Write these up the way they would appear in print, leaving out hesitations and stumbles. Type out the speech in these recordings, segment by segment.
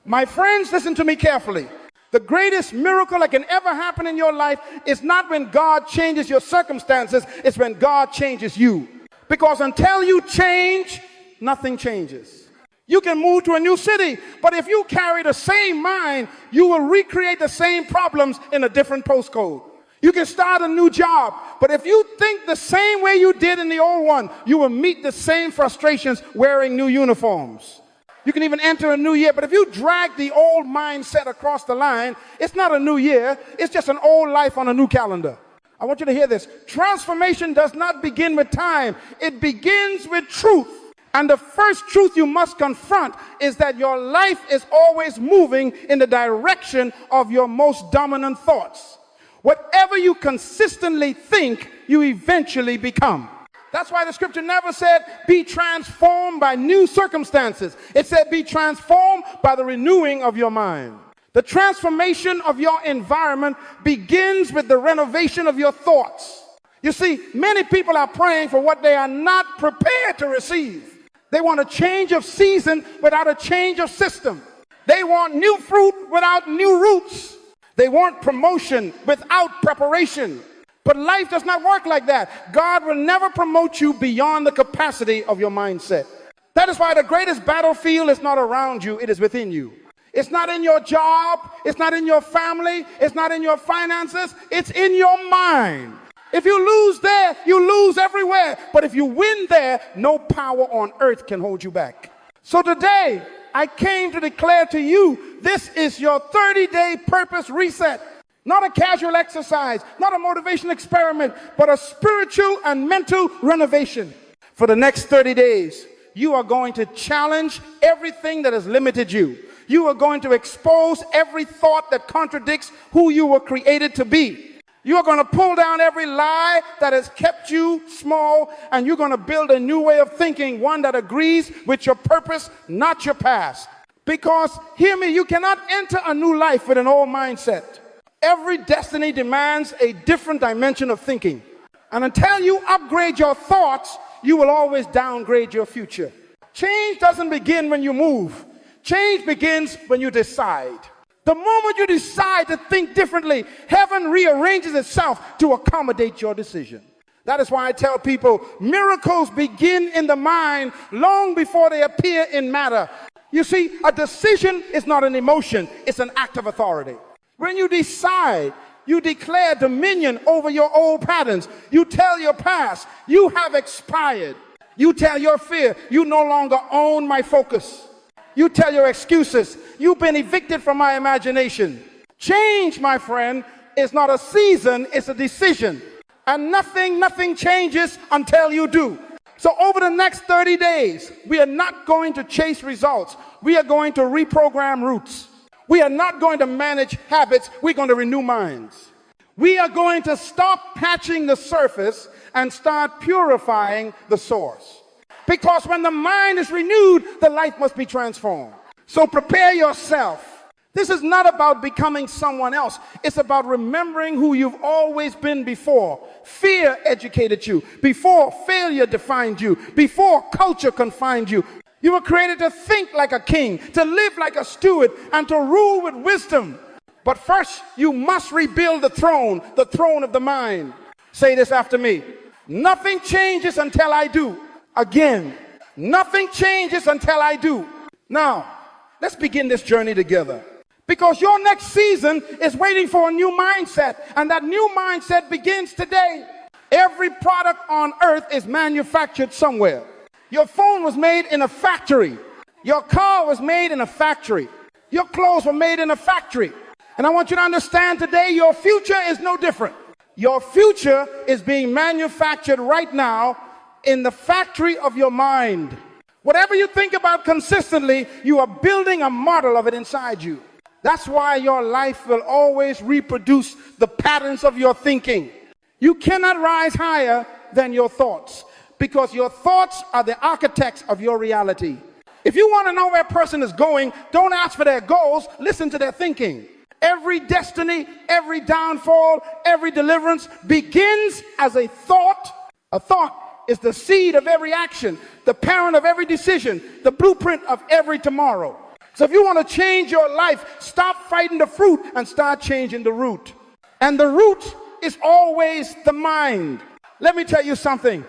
My friends, listen to me carefully. The greatest miracle that can ever happen in your life is not when God changes your circumstances, it's when God changes you. Because until you change, nothing changes. You can move to a new city, but if you carry the same mind, you will recreate the same problems in a different postcode. You can start a new job, but if you think the same way you did in the old one, you will meet the same frustrations wearing new uniforms. You can even enter a new year, but if you drag the old mindset across the line, it's not a new year, it's just an old life on a new calendar. I want you to hear this. Transformation does not begin with time, it begins with truth. And the first truth you must confront is that your life is always moving in the direction of your most dominant thoughts. Whatever you consistently think, you eventually become. That's why the scripture never said, be transformed by new circumstances. It said, be transformed by the renewing of your mind. The transformation of your environment begins with the renovation of your thoughts. You see, many people are praying for what they are not prepared to receive. They want a change of season without a change of system. They want new fruit without new roots. They want promotion without preparation. But life does not work like that. God will never promote you beyond the capacity of your mindset. That is why the greatest battlefield is not around you, it is within you. It's not in your job, it's not in your family, it's not in your finances, it's in your mind. If you lose there, you lose everywhere. But if you win there, no power on earth can hold you back. So today, I came to declare to you, this is your 30-day purpose reset. Not a casual exercise, not a motivational experiment, but a spiritual and mental renovation. For the next 30 days, you are going to challenge everything that has limited you. You are going to expose every thought that contradicts who you were created to be. You are going to pull down every lie that has kept you small, and you're going to build a new way of thinking, one that agrees with your purpose, not your past. Because, hear me, you cannot enter a new life with an old mindset. Every destiny demands a different dimension of thinking. And until you upgrade your thoughts, you will always downgrade your future. Change doesn't begin when you move. Change begins when you decide. The moment you decide to think differently, heaven rearranges itself to accommodate your decision. That is why I tell people, miracles begin in the mind long before they appear in matter. You see, a decision is not an emotion, it's an act of authority. When you decide, you declare dominion over your old patterns. You tell your past, you have expired. You tell your fear, you no longer own my focus. You tell your excuses, you've been evicted from my imagination. Change, my friend, is not a season, it's a decision. And nothing changes until you do. So over the next 30 days, we are not going to chase results. We are going to reprogram roots. We are not going to manage habits. We're going to renew minds. We are going to stop patching the surface and start purifying the source. Because when the mind is renewed, the life must be transformed. So prepare yourself. This is not about becoming someone else. It's about remembering who you've always been before. Fear educated you. Before, failure defined you. Before, culture confined you. You were created to think like a king, to live like a steward, and to rule with wisdom. But first, you must rebuild the throne of the mind. Say this after me. Nothing changes until I do. Again, nothing changes until I do. Now, let's begin this journey together. Because your next season is waiting for a new mindset, and that new mindset begins today. Every product on earth is manufactured somewhere. Your phone was made in a factory. Your car was made in a factory. Your clothes were made in a factory. And I want you to understand today, your future is no different. Your future is being manufactured right now in the factory of your mind. Whatever you think about consistently, you are building a model of it inside you. That's why your life will always reproduce the patterns of your thinking. You cannot rise higher than your thoughts, because your thoughts are the architects of your reality. If you want to know where a person is going, don't ask for their goals, listen to their thinking. Every destiny, every downfall, every deliverance begins as a thought. A thought is the seed of every action, the parent of every decision, the blueprint of every tomorrow. So if you want to change your life, stop fighting the fruit and start changing the root. And the root is always the mind. Let me tell you something.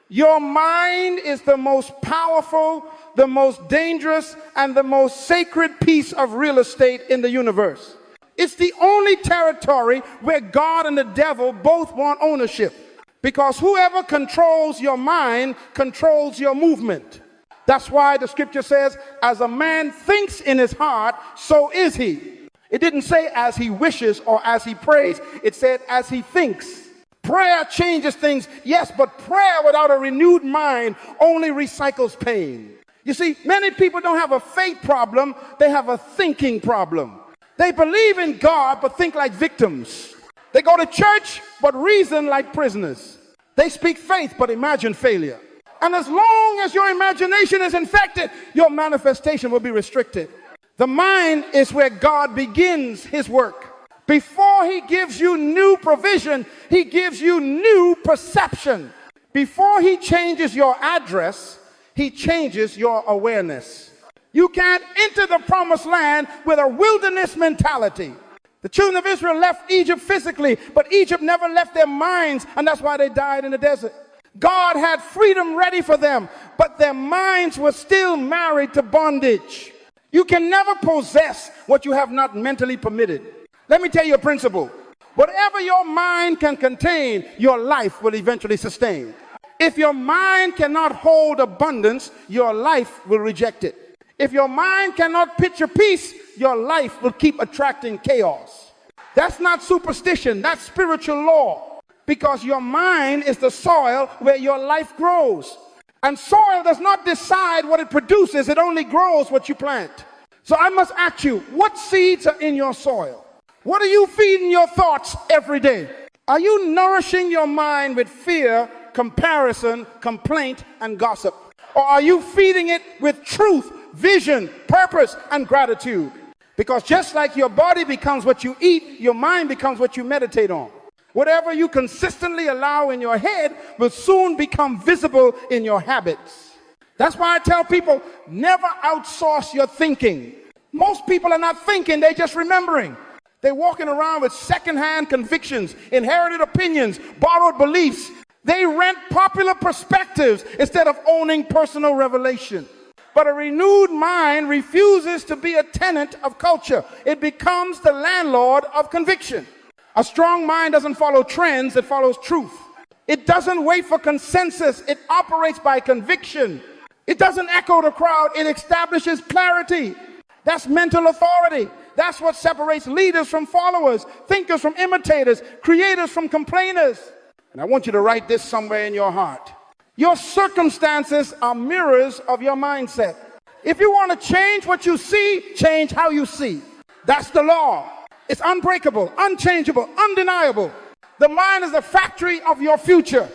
Your mind is the most powerful, the most dangerous, and the most sacred piece of real estate in the universe. It's the only territory where God and the devil both want ownership. Because whoever controls your mind controls your movement. That's why the scripture says, as a man thinks in his heart, so is he. It didn't say as he wishes or as he prays. It said as he thinks. Prayer changes things, yes, but prayer without a renewed mind only recycles pain. You see, many people don't have a faith problem, they have a thinking problem. They believe in God, but think like victims. They go to church, but reason like prisoners. They speak faith, but imagine failure. And as long as your imagination is infected, your manifestation will be restricted. The mind is where God begins his work. Before he gives you new provision, he gives you new perception. Before he changes your address, he changes your awareness. You can't enter the promised land with a wilderness mentality. The children of Israel left Egypt physically, but Egypt never left their minds, and that's why they died in the desert. God had freedom ready for them, but their minds were still married to bondage. You can never possess what you have not mentally permitted. Let me tell you a principle. Whatever your mind can contain, your life will eventually sustain. If your mind cannot hold abundance, your life will reject it. If your mind cannot picture peace, your life will keep attracting chaos. That's not superstition, that's spiritual law. Because your mind is the soil where your life grows. And soil does not decide what it produces, it only grows what you plant. So I must ask you, what seeds are in your soil? What are you feeding your thoughts every day? Are you nourishing your mind with fear, comparison, complaint, and gossip? Or are you feeding it with truth, vision, purpose, and gratitude? Because just like your body becomes what you eat, your mind becomes what you meditate on. Whatever you consistently allow in your head will soon become visible in your habits. That's why I tell people, never outsource your thinking. Most people are not thinking, they're just remembering. They're walking around with secondhand convictions, inherited opinions, borrowed beliefs. They rent popular perspectives instead of owning personal revelation. But a renewed mind refuses to be a tenant of culture. It becomes the landlord of conviction. A strong mind doesn't follow trends, it follows truth. It doesn't wait for consensus, it operates by conviction. It doesn't echo the crowd, it establishes clarity. That's mental authority. That's what separates leaders from followers, thinkers from imitators, creators from complainers. And I want you to write this somewhere in your heart. Your circumstances are mirrors of your mindset. If you want to change what you see, change how you see. That's the law. It's unbreakable, unchangeable, undeniable. The mind is the factory of your future.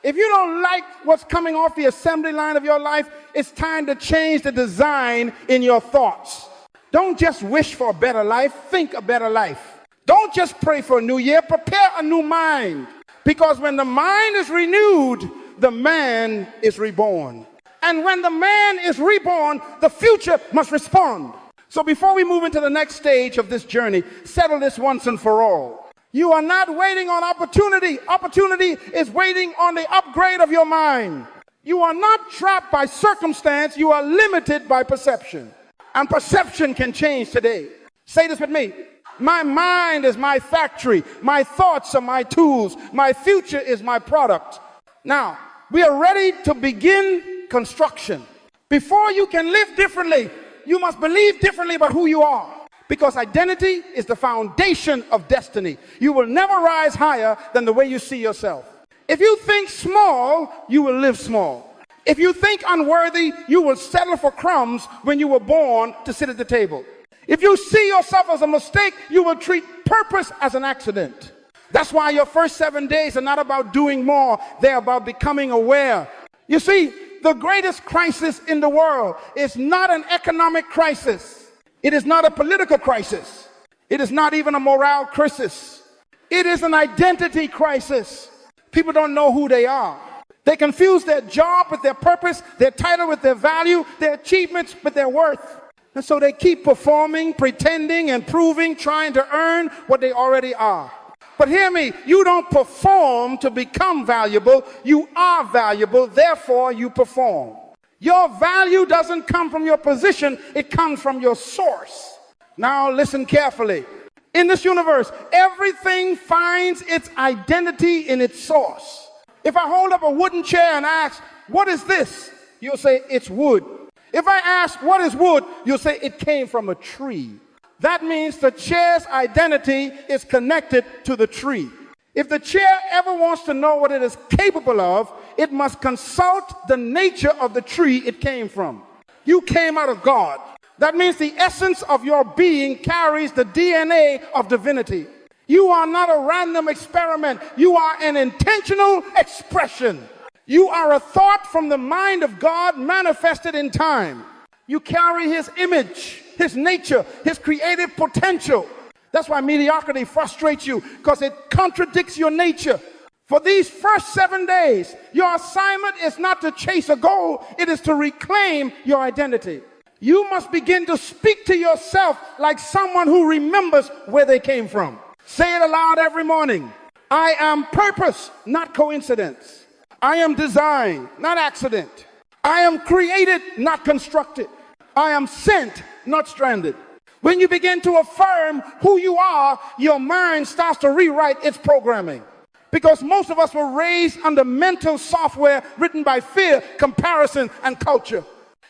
If you don't like what's coming off the assembly line of your life, it's time to change the design in your thoughts. Don't just wish for a better life, think a better life. Don't just pray for a new year, prepare a new mind. Because when the mind is renewed, the man is reborn. And when the man is reborn, the future must respond. So before we move into the next stage of this journey, settle this once and for all. You are not waiting on opportunity. Opportunity is waiting on the upgrade of your mind. You are not trapped by circumstance. You are limited by perception. And perception can change today. Say this with me. My mind is my factory. My thoughts are my tools. My future is my product. Now, we are ready to begin construction. Before you can live differently, you must believe differently about who you are. Because identity is the foundation of destiny. You will never rise higher than the way you see yourself. If you think small, you will live small. If you think unworthy, you will settle for crumbs when you were born to sit at the table. If you see yourself as a mistake, you will treat purpose as an accident. That's why your first 7 days are not about doing more. They're about becoming aware. You see, the greatest crisis in the world is not an economic crisis. It is not a political crisis. It is not even a moral crisis. It is an identity crisis. People don't know who they are. They confuse their job with their purpose, their title with their value, their achievements with their worth. And so they keep performing, pretending, and proving, trying to earn what they already are. But hear me, you don't perform to become valuable. You are valuable, therefore you perform. Your value doesn't come from your position, it comes from your source. Now listen carefully. In this universe, everything finds its identity in its source. If I hold up a wooden chair and ask, what is this? You'll say, it's wood. If I ask, what is wood? You'll say, it came from a tree. That means the chair's identity is connected to the tree. If the chair ever wants to know what it is capable of, it must consult the nature of the tree it came from. You came out of God. That means the essence of your being carries the DNA of divinity. You are not a random experiment. You are an intentional expression. You are a thought from the mind of God manifested in time. You carry his image, his nature, his creative potential. That's why mediocrity frustrates you, because it contradicts your nature. For these first 7 days, your assignment is not to chase a goal, it is to reclaim your identity. You must begin to speak to yourself like someone who remembers where they came from. Say it aloud every morning. I am purpose, not coincidence. I am design, not accident. I am created, not constructed. I am sent, not stranded. When you begin to affirm who you are, your mind starts to rewrite its programming. Because most of us were raised under mental software written by fear, comparison, and culture.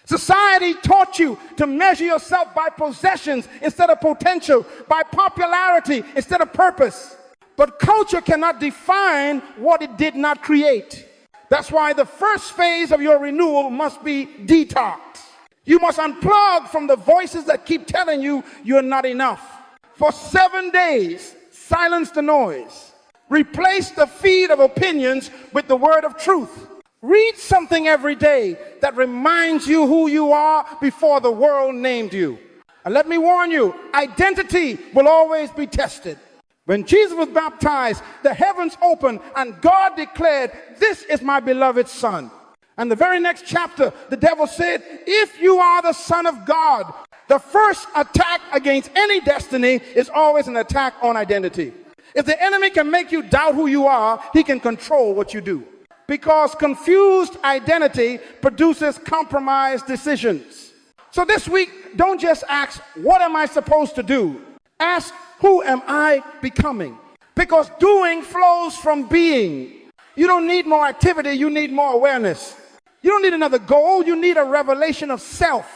Society taught you to measure yourself by possessions instead of potential, by popularity instead of purpose. But culture cannot define what it did not create. That's why the first phase of your renewal must be detox. You must unplug from the voices that keep telling you you're not enough. For 7 days, silence the noise. Replace the feed of opinions with the word of truth. Read something every day that reminds you who you are before the world named you. And let me warn you, identity will always be tested. When Jesus was baptized, the heavens opened and God declared, "This is my beloved Son." And the very next chapter, the devil said, if you are the Son of God, the first attack against any destiny is always an attack on identity. If the enemy can make you doubt who you are, he can control what you do. Because confused identity produces compromised decisions. So this week, don't just ask, what am I supposed to do? Ask, who am I becoming? Because doing flows from being. You don't need more activity, you need more awareness. You don't need another goal, you need a revelation of self.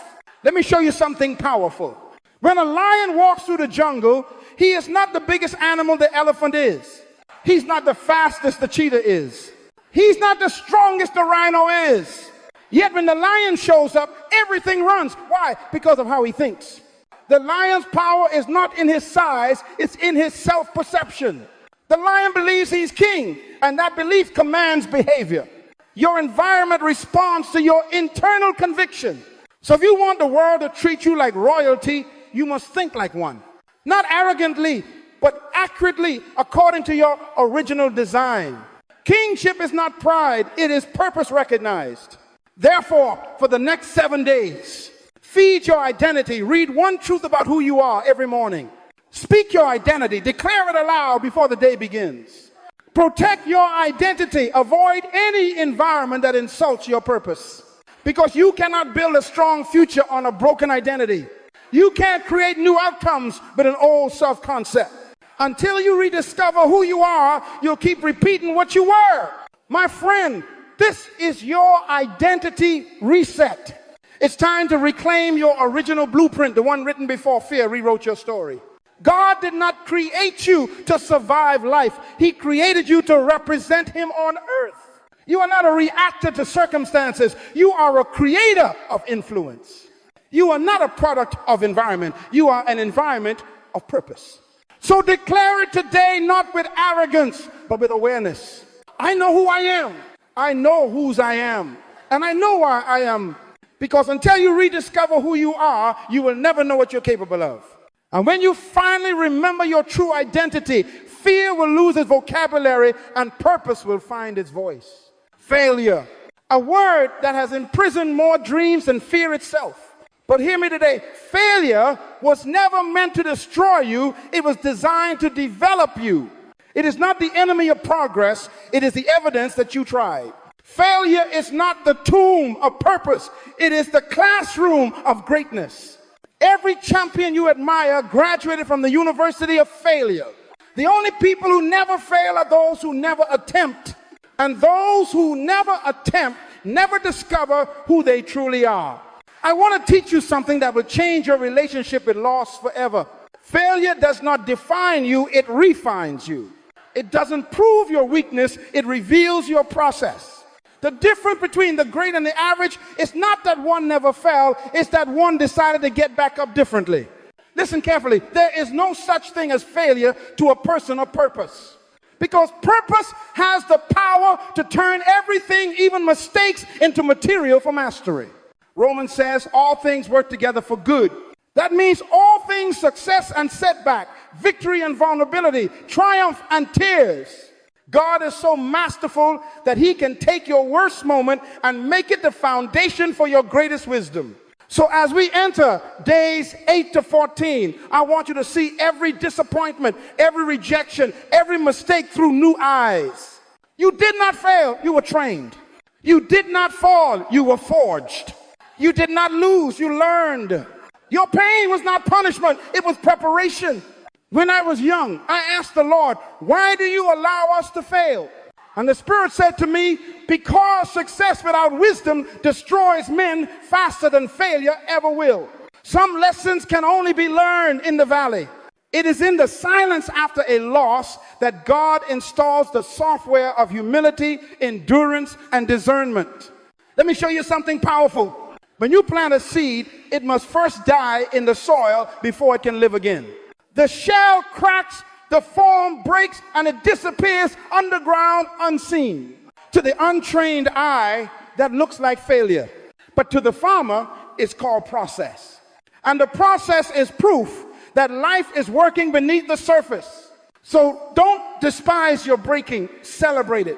Let me show you something powerful. When a lion walks through the jungle, he is not the biggest animal the elephant is. He's not the fastest the cheetah is. He's not the strongest the rhino is. Yet when the lion shows up, everything runs. Why? Because of how he thinks. The lion's power is not in his size, it's in his self-perception. The lion believes he's king, and that belief commands behavior. Your environment responds to your internal conviction. So if you want the world to treat you like royalty, you must think like one. Not arrogantly, but accurately according to your original design. Kingship is not pride, it is purpose recognized. Therefore, for the next 7 days, feed your identity. Read one truth about who you are every morning. Speak your identity. Declare it aloud before the day begins. Protect your identity. Avoid any environment that insults your purpose. Because you cannot build a strong future on a broken identity. You can't create new outcomes with an old self-concept. Until you rediscover who you are, you'll keep repeating what you were. My friend, this is your identity reset. It's time to reclaim your original blueprint, the one written before fear rewrote your story. God did not create you to survive life. He created you to represent him on earth. You are not a reactor to circumstances. You are a creator of influence. You are not a product of environment. You are an environment of purpose. So declare it today, not with arrogance, but with awareness. I know who I am. I know whose I am. And I know why I am. Because until you rediscover who you are, you will never know what you're capable of. And when you finally remember your true identity, fear will lose its vocabulary and purpose will find its voice. Failure, a word that has imprisoned more dreams than fear itself. But hear me today, failure was never meant to destroy you. It was designed to develop you. It is not the enemy of progress. It is the evidence that you tried. Failure is not the tomb of purpose. It is the classroom of greatness. Every champion you admire graduated from the University of Failure. The only people who never fail are those who never attempt. And those who never attempt never discover who they truly are. I want to teach you something that will change your relationship with loss forever. Failure does not define you, it refines you. It doesn't prove your weakness, it reveals your process. The difference between the great and the average is not that one never fell, it's that one decided to get back up differently. Listen carefully, there is no such thing as failure to a person of purpose. Because purpose has the power to turn everything, even mistakes, into material for mastery. Romans says all things work together for good. That means all things, success and setback, victory and vulnerability, triumph and tears. God is so masterful that he can take your worst moment and make it the foundation for your greatest wisdom. So as we enter days 8 to 14, I want you to see every disappointment, every rejection, every mistake through new eyes. You did not fail, you were trained. You did not fall, you were forged. You did not lose, you learned. Your pain was not punishment, it was preparation. When I was young, I asked the Lord, why do you allow us to fail? And the Spirit said to me, because success without wisdom destroys men faster than failure ever will. Some lessons can only be learned in the valley. It is in the silence after a loss that God installs the software of humility, endurance, and discernment. Let me show you something powerful. When you plant a seed, it must first die in the soil before it can live again. The shell cracks, the form breaks, and it disappears underground unseen. To the untrained eye, that looks like failure. But to the farmer, it's called process. And the process is proof that life is working beneath the surface. So don't despise your breaking, celebrate it.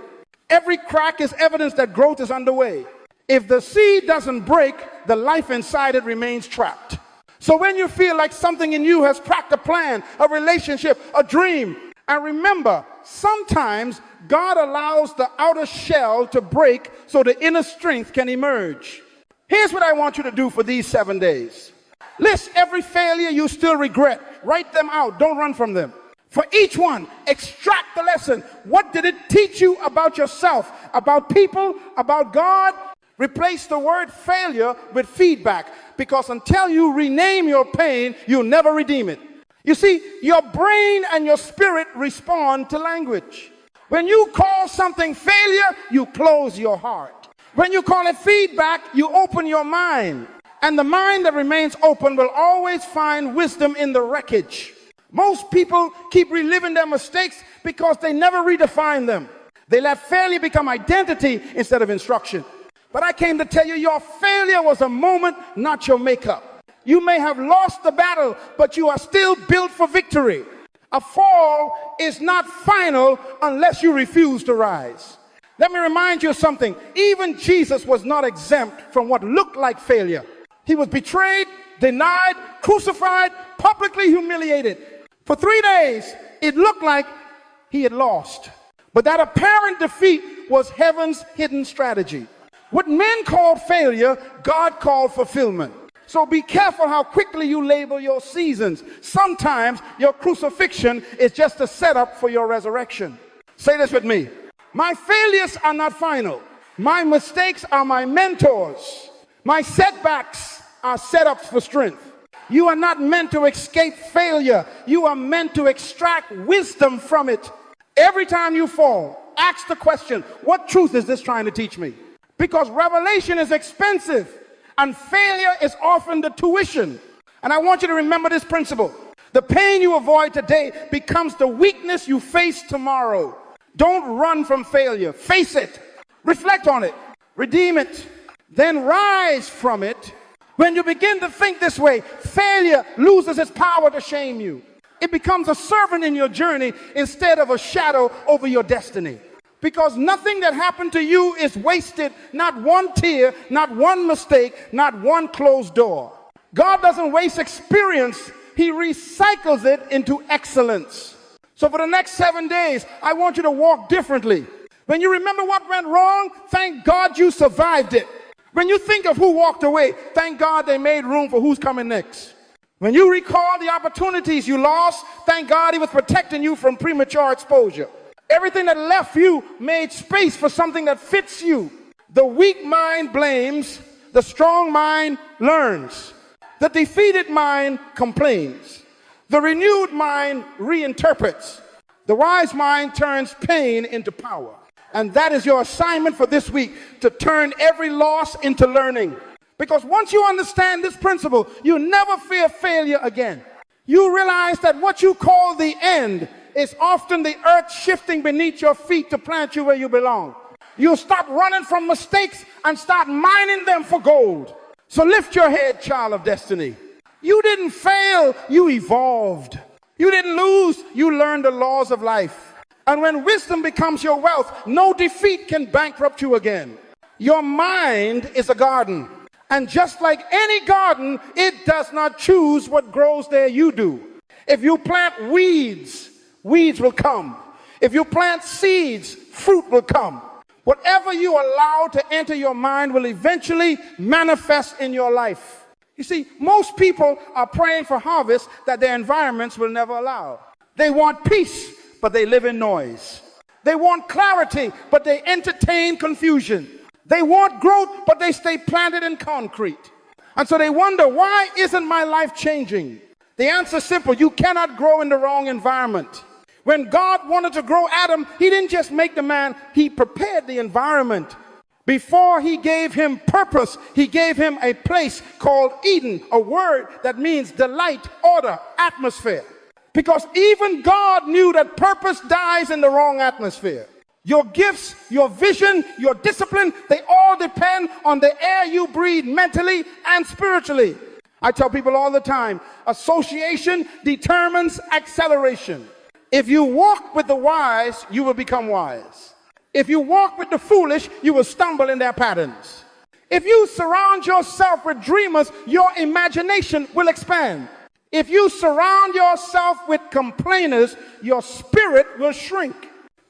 Every crack is evidence that growth is underway. If the seed doesn't break, the life inside it remains trapped. So when you feel like something in you has cracked a plan, a relationship, a dream, and remember, sometimes God allows the outer shell to break so the inner strength can emerge. Here's what I want you to do for these 7 days. List every failure you still regret. Write them out. Don't run from them. For each one, extract the lesson. What did it teach you about yourself, about people, about God? Replace the word failure with feedback, because until you rename your pain, you'll never redeem it. You see, your brain and your spirit respond to language. When you call something failure, you close your heart. When you call it feedback, you open your mind. And the mind that remains open will always find wisdom in the wreckage. Most people keep reliving their mistakes because they never redefine them. They let failure become identity instead of instruction. But I came to tell you, your failure was a moment, not your makeup. You may have lost the battle, but you are still built for victory. A fall is not final unless you refuse to rise. Let me remind you of something. Even Jesus was not exempt from what looked like failure. He was betrayed, denied, crucified, publicly humiliated. For 3 days, it looked like he had lost. But that apparent defeat was heaven's hidden strategy. What men called failure, God called fulfillment. So be careful how quickly you label your seasons. Sometimes your crucifixion is just a setup for your resurrection. Say this with me. My failures are not final. My mistakes are my mentors. My setbacks are setups for strength. You are not meant to escape failure. You are meant to extract wisdom from it. Every time you fall, ask the question, what truth is this trying to teach me? Because revelation is expensive and failure is often the tuition. And I want you to remember this principle. The pain you avoid today becomes the weakness you face tomorrow. Don't run from failure. Face it. Reflect on it. Redeem it. Then rise from it. When you begin to think this way, failure loses its power to shame you. It becomes a servant in your journey instead of a shadow over your destiny. Because nothing that happened to you is wasted. Not one tear, not one mistake, not one closed door. God doesn't waste experience. He recycles it into excellence. So for the next 7 days, I want you to walk differently. When you remember what went wrong, thank God you survived it. When you think of who walked away, thank God they made room for who's coming next. When you recall the opportunities you lost, thank God he was protecting you from premature exposure. Everything that left you made space for something that fits you. The weak mind blames, the strong mind learns. The defeated mind complains. The renewed mind reinterprets. The wise mind turns pain into power. And that is your assignment for this week, to turn every loss into learning. Because once you understand this principle, you never fear failure again. You realize that what you call the end is often the earth shifting beneath your feet to plant you where you belong. You'll stop running from mistakes and start mining them for gold. So lift your head, child of destiny. You didn't fail, you evolved. You didn't lose, you learned the laws of life. And when wisdom becomes your wealth, no defeat can bankrupt you again. Your mind is a garden. And just like any garden, it does not choose what grows there, you do. If you plant weeds, weeds will come. If you plant seeds, fruit will come. Whatever you allow to enter your mind will eventually manifest in your life. You see, most people are praying for harvest that their environments will never allow. They want peace, but they live in noise. They want clarity, but they entertain confusion. They want growth, but they stay planted in concrete. And so they wonder, why isn't my life changing? The answer is simple. You cannot grow in the wrong environment. When God wanted to grow Adam, he didn't just make the man, he prepared the environment. Before he gave him purpose, he gave him a place called Eden, a word that means delight, order, atmosphere. Because even God knew that purpose dies in the wrong atmosphere. Your gifts, your vision, your discipline, they all depend on the air you breathe mentally and spiritually. I tell people all the time, association determines acceleration. If you walk with the wise, you will become wise. If you walk with the foolish, you will stumble in their patterns. If you surround yourself with dreamers, your imagination will expand. If you surround yourself with complainers, your spirit will shrink.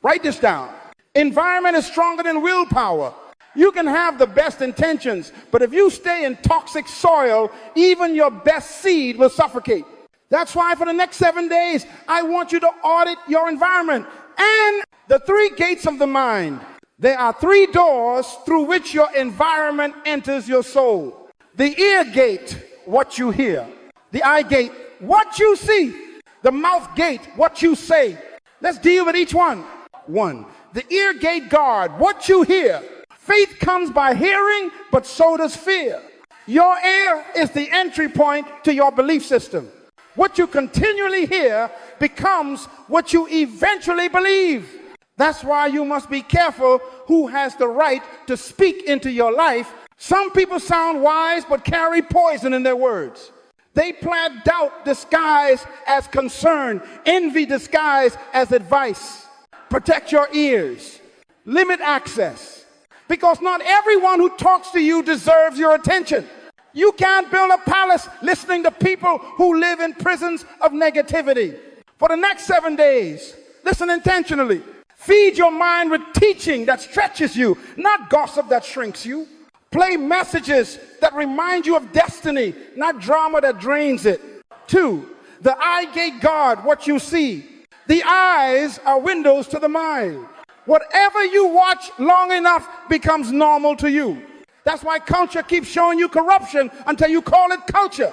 Write this down. Environment is stronger than willpower. You can have the best intentions, but if you stay in toxic soil, even your best seed will suffocate. That's why for the next 7 days, I want you to audit your environment. And the 3 gates of the mind. There are 3 doors through which your environment enters your soul. The ear gate, what you hear. The eye gate, what you see. The mouth gate, what you say. Let's deal with each one. 1. The ear gate guard, what you hear. Faith comes by hearing, but so does fear. Your ear is the entry point to your belief system. What you continually hear becomes what you eventually believe. That's why you must be careful who has the right to speak into your life. Some people sound wise but carry poison in their words. They plant doubt disguised as concern, envy disguised as advice. Protect your ears. Limit access. Because not everyone who talks to you deserves your attention. You can't build a palace listening to people who live in prisons of negativity. For the next 7 days, listen intentionally. Feed your mind with teaching that stretches you, not gossip that shrinks you. Play messages that remind you of destiny, not drama that drains it. 2, the eye gate guard what you see. The eyes are windows to the mind. Whatever you watch long enough becomes normal to you. That's why culture keeps showing you corruption until you call it culture.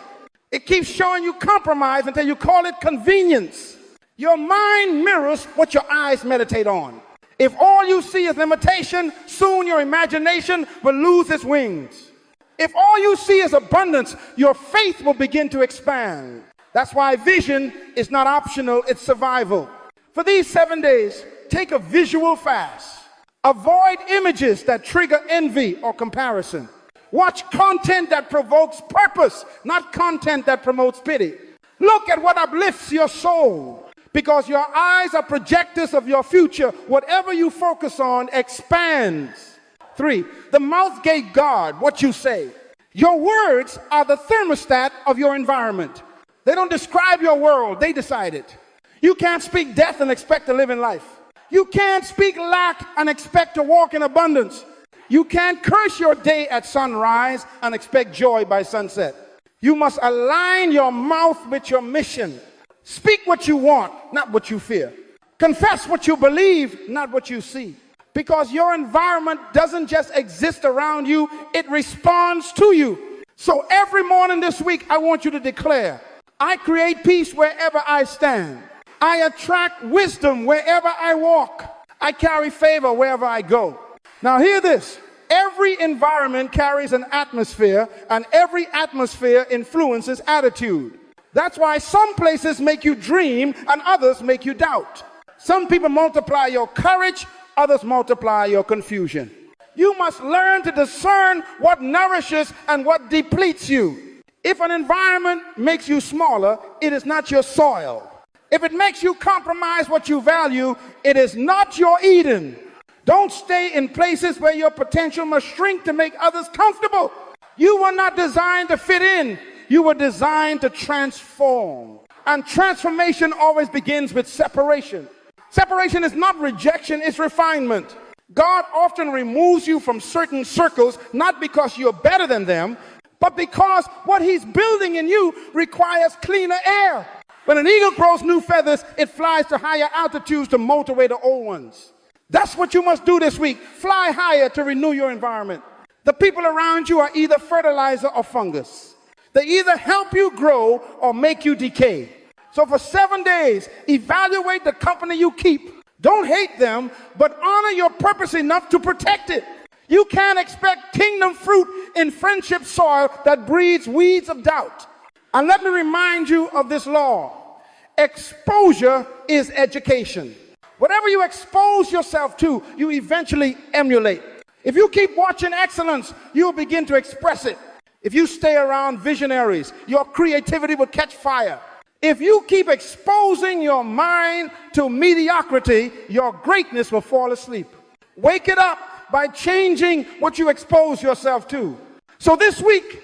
It keeps showing you compromise until you call it convenience. Your mind mirrors what your eyes meditate on. If all you see is limitation, soon your imagination will lose its wings. If all you see is abundance, your faith will begin to expand. That's why vision is not optional, it's survival. For these 7 days, take a visual fast. Avoid images that trigger envy or comparison. Watch content that provokes purpose, not content that promotes pity. Look at what uplifts your soul, because your eyes are projectors of your future. Whatever you focus on expands. 3, the mouth gate guard what you say. Your words are the thermostat of your environment. They don't describe your world, they decide it. You can't speak death and expect to live in life. You can't speak lack and expect to walk in abundance. You can't curse your day at sunrise and expect joy by sunset. You must align your mouth with your mission. Speak what you want, not what you fear. Confess what you believe, not what you see. Because your environment doesn't just exist around you, it responds to you. So every morning this week, I want you to declare, I create peace wherever I stand. I attract wisdom wherever I walk. I carry favor wherever I go. Now hear this. Every environment carries an atmosphere, and every atmosphere influences attitude. That's why some places make you dream and others make you doubt. Some people multiply your courage, others multiply your confusion. You must learn to discern what nourishes and what depletes you. If an environment makes you smaller, it is not your soil. If it makes you compromise what you value, it is not your Eden. Don't stay in places where your potential must shrink to make others comfortable. You were not designed to fit in. You were designed to transform. And transformation always begins with separation. Separation is not rejection, it's refinement. God often removes you from certain circles, not because you're better than them, but because what he's building in you requires cleaner air. When an eagle grows new feathers, it flies to higher altitudes to mold away the old ones. That's what you must do this week. Fly higher to renew your environment. The people around you are either fertilizer or fungus. They either help you grow or make you decay. So for 7 days, evaluate the company you keep. Don't hate them, but honor your purpose enough to protect it. You can't expect kingdom fruit in friendship soil that breeds weeds of doubt. And let me remind you of this law. Exposure is education. Whatever you expose yourself to, you eventually emulate. If you keep watching excellence, you'll begin to express it. If you stay around visionaries, your creativity will catch fire. If you keep exposing your mind to mediocrity, your greatness will fall asleep. Wake it up by changing what you expose yourself to. So this week,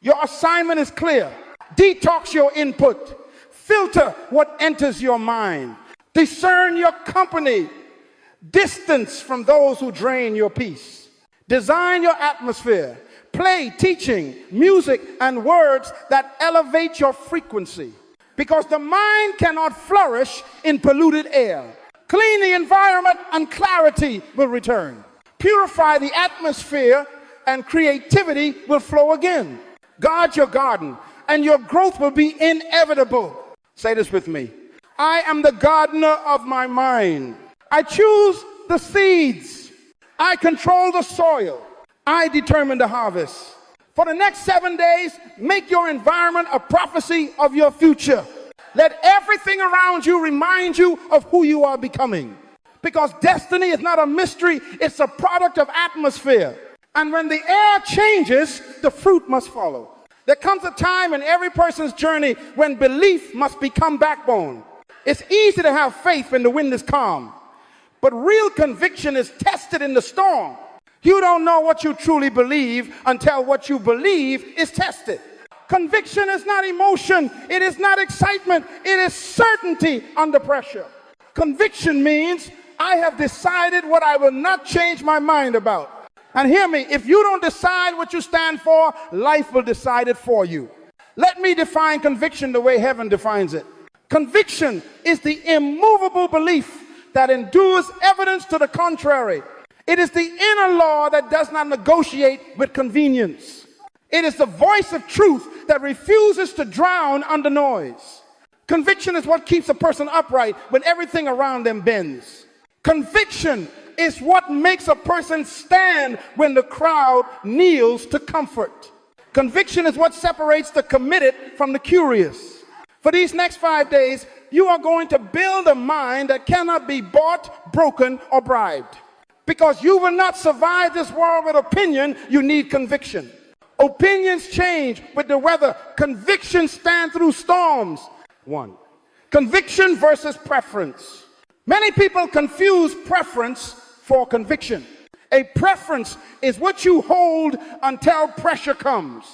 your assignment is clear. Detox your input. Filter what enters your mind. Discern your company. Distance from those who drain your peace. Design your atmosphere. Play teaching, music, and words that elevate your frequency. Because the mind cannot flourish in polluted air. Clean the environment and clarity will return. Purify the atmosphere and creativity will flow again. Guard your garden and your growth will be inevitable. Say this with me. I am the gardener of my mind. I choose the seeds. I control the soil. I determine the harvest. For the next 7 days, make your environment a prophecy of your future. Let everything around you remind you of who you are becoming. Because destiny is not a mystery, it's a product of atmosphere. And when the air changes, the fruit must follow. There comes a time in every person's journey when belief must become backbone. It's easy to have faith when the wind is calm, but real conviction is tested in the storm. You don't know what you truly believe until what you believe is tested. Conviction is not emotion. It is not excitement. It is certainty under pressure. Conviction means I have decided what I will not change my mind about. And hear me, if you don't decide what you stand for, life will decide it for you. Let me define conviction the way heaven defines it. Conviction is the immovable belief that endures evidence to the contrary. It is the inner law that does not negotiate with convenience. It is the voice of truth that refuses to drown under noise. Conviction is what keeps a person upright when everything around them bends. Conviction is what makes a person stand when the crowd kneels to comfort. Conviction is what separates the committed from the curious. For these next 5 days, you are going to build a mind that cannot be bought, broken, or bribed. Because you will not survive this world with opinion, you need conviction. Opinions change with the weather. Convictions stand through storms. 1. Conviction versus preference. Many people confuse preference for conviction. A preference is what you hold until pressure comes.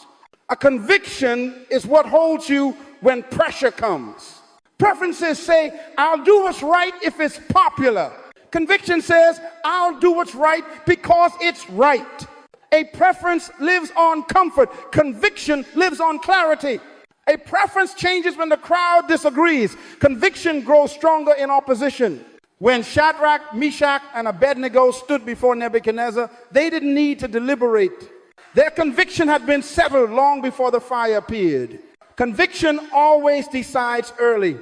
A conviction is what holds you when pressure comes. Preferences say, I'll do what's right if it's popular. Conviction says, I'll do what's right because it's right. A preference lives on comfort. Conviction lives on clarity. A preference changes when the crowd disagrees. Conviction grows stronger in opposition. When Shadrach, Meshach, and Abednego stood before Nebuchadnezzar, they didn't need to deliberate. Their conviction had been settled long before the fire appeared. Conviction always decides early.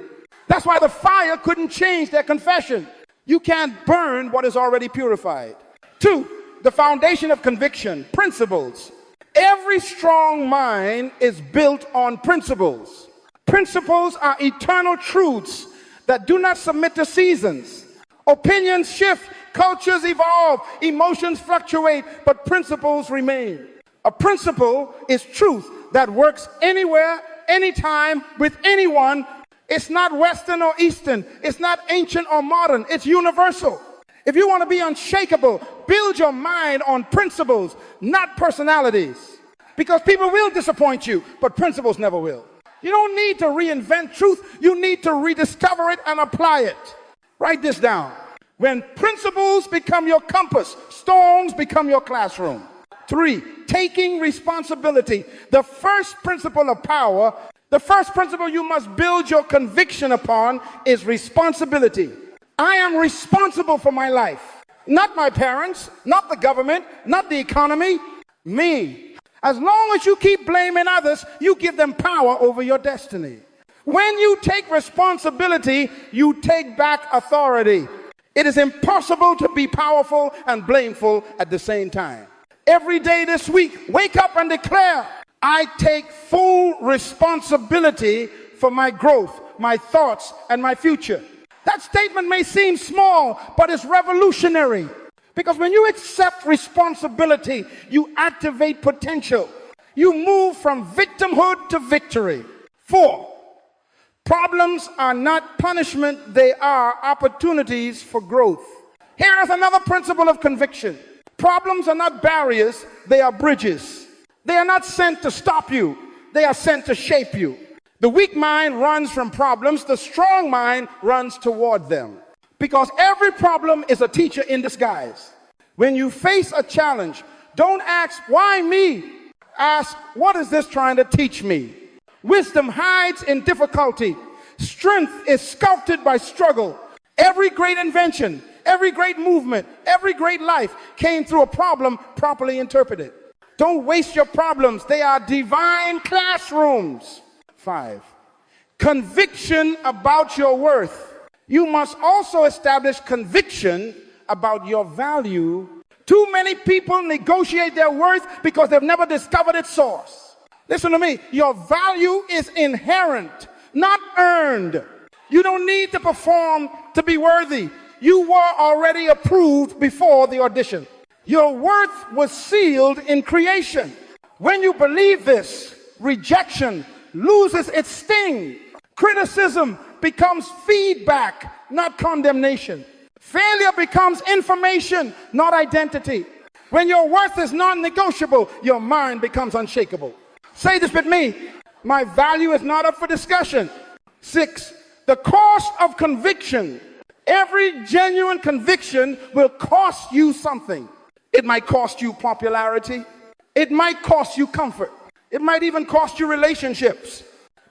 That's why the fire couldn't change their confession. You can't burn what is already purified. 2, the foundation of conviction, principles. Every strong mind is built on principles. Principles are eternal truths that do not submit to seasons. Opinions shift, cultures evolve, emotions fluctuate, but principles remain. A principle is truth that works anywhere, anytime, with anyone. It's not Western or Eastern. It's not ancient or modern. It's universal. If you want to be unshakable, build your mind on principles, not personalities. Because people will disappoint you, but principles never will. You don't need to reinvent truth. You need to rediscover it and apply it. Write this down. When principles become your compass, storms become your classroom. 3, taking responsibility. The first principle of power, the first principle you must build your conviction upon is responsibility. I am responsible for my life. Not my parents, not the government, not the economy, me. As long as you keep blaming others, you give them power over your destiny. When you take responsibility, you take back authority. It is impossible to be powerful and blameful at the same time. Every day this week, wake up and declare, I take full responsibility for my growth, my thoughts, and my future. That statement may seem small, but it's revolutionary. Because when you accept responsibility, you activate potential. You move from victimhood to victory. 4, problems are not punishment, they are opportunities for growth. Here is another principle of conviction. Problems are not barriers, they are bridges. They are not sent to stop you, they are sent to shape you. The weak mind runs from problems, the strong mind runs toward them. Because every problem is a teacher in disguise. When you face a challenge, don't ask, why me? Ask, what is this trying to teach me? Wisdom hides in difficulty. Strength is sculpted by struggle. Every great invention, every great movement, every great life came through a problem properly interpreted. Don't waste your problems. They are divine classrooms. 5, conviction about your worth. You must also establish conviction about your value. Too many people negotiate their worth because they've never discovered its source. Listen to me. Your value is inherent, not earned. You don't need to perform to be worthy. You were already approved before the audition. Your worth was sealed in creation. When you believe this, rejection loses its sting. Criticism becomes feedback, not condemnation. Failure becomes information, not identity. When your worth is non-negotiable, your mind becomes unshakable. Say this with me. My value is not up for discussion. 6, the cost of conviction. Every genuine conviction will cost you something. It might cost you popularity. It might cost you comfort. It might even cost you relationships.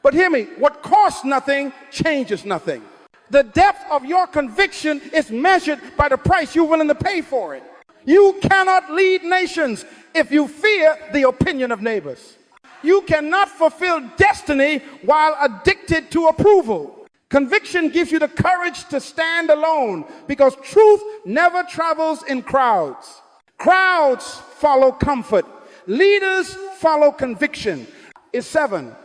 But hear me, what costs nothing changes nothing. The depth of your conviction is measured by the price you're willing to pay for it. You cannot lead nations if you fear the opinion of neighbors. You cannot fulfill destiny while addicted to approval. Conviction gives you the courage to stand alone because truth never travels in crowds. Crowds follow comfort. Leaders follow conviction. 7,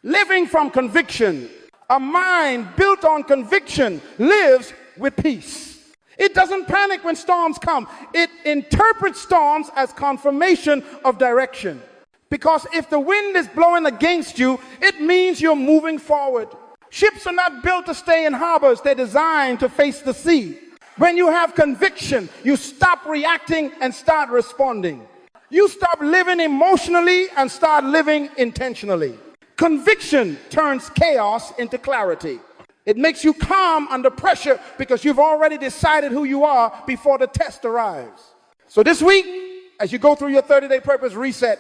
living from conviction. A mind built on conviction lives with peace. It doesn't panic when storms come. It interprets storms as confirmation of direction. Because if the wind is blowing against you, it means you're moving forward. Ships are not built to stay in harbors. They're designed to face the sea. When you have conviction, you stop reacting and start responding. You stop living emotionally and start living intentionally. Conviction turns chaos into clarity. It makes you calm under pressure because you've already decided who you are before the test arrives. So this week, as you go through your 30-day purpose reset,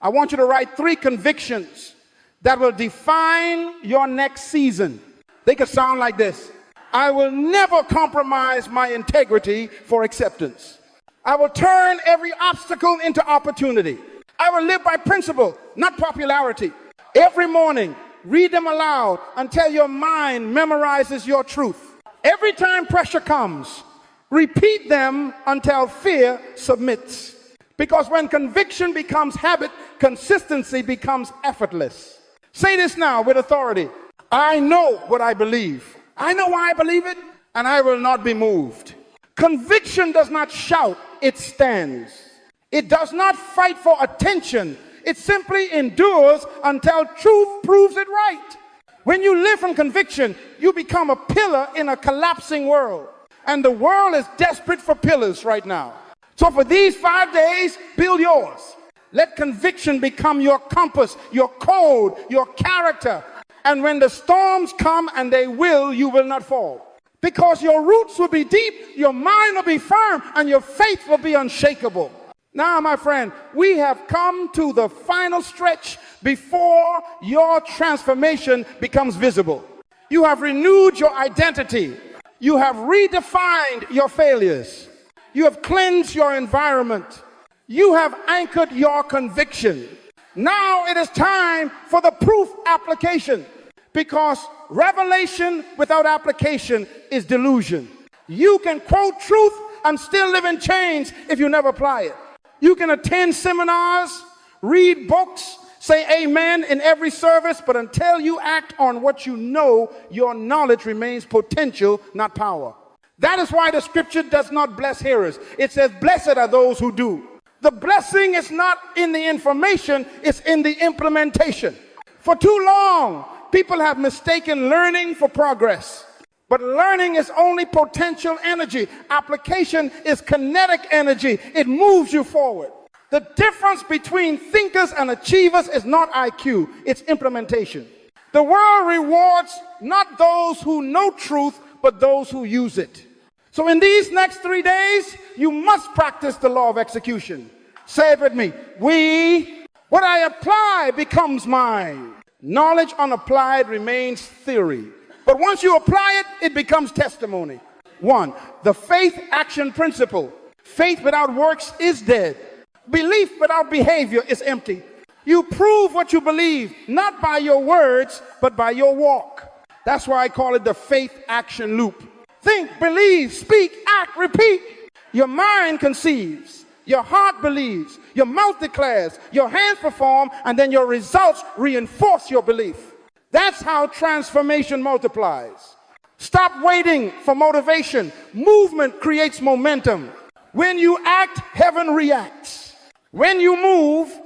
I want you to write 3 convictions that will define your next season. They could sound like this. I will never compromise my integrity for acceptance. I will turn every obstacle into opportunity. I will live by principle, not popularity. Every morning, read them aloud until your mind memorizes your truth. Every time pressure comes, repeat them until fear submits. Because when conviction becomes habit, consistency becomes effortless. Say this now with authority. I know what I believe. I know why I believe it, and I will not be moved. Conviction does not shout, it stands. It does not fight for attention. It simply endures until truth proves it right. When you live from conviction, you become a pillar in a collapsing world. And the world is desperate for pillars right now. So for these 5 days, build yours. Let conviction become your compass, your code, your character. And when the storms come, and they will, you will not fall. Because your roots will be deep, your mind will be firm, and your faith will be unshakable. Now, my friend, we have come to the final stretch before your transformation becomes visible. You have renewed your identity. You have redefined your failures. You have cleansed your environment. You have anchored your conviction. Now it is time for the proof application, because revelation without application is delusion. You can quote truth and still live in chains if you never apply it. You can attend seminars, read books, say amen in every service, but until you act on what you know, your knowledge remains potential, not power. That is why the scripture does not bless hearers. It says, blessed are those who do. The blessing is not in the information, it's in the implementation. For too long, people have mistaken learning for progress. But learning is only potential energy. Application is kinetic energy. It moves you forward. The difference between thinkers and achievers is not IQ, it's implementation. The world rewards not those who know truth, but those who use it. So in these next 3 days, you must practice the law of execution. Say it with me. What I apply becomes mine. Knowledge unapplied remains theory. But once you apply it, it becomes testimony. 1, the faith action principle. Faith without works is dead. Belief without behavior is empty. You prove what you believe, not by your words, but by your walk. That's why I call it the faith action loop. Think, believe, speak, act, repeat. Your mind conceives, your heart believes, your mouth declares, your hands perform, and then your results reinforce your belief. That's how transformation multiplies. Stop waiting for motivation. Movement creates momentum. When you act, heaven reacts. When you move,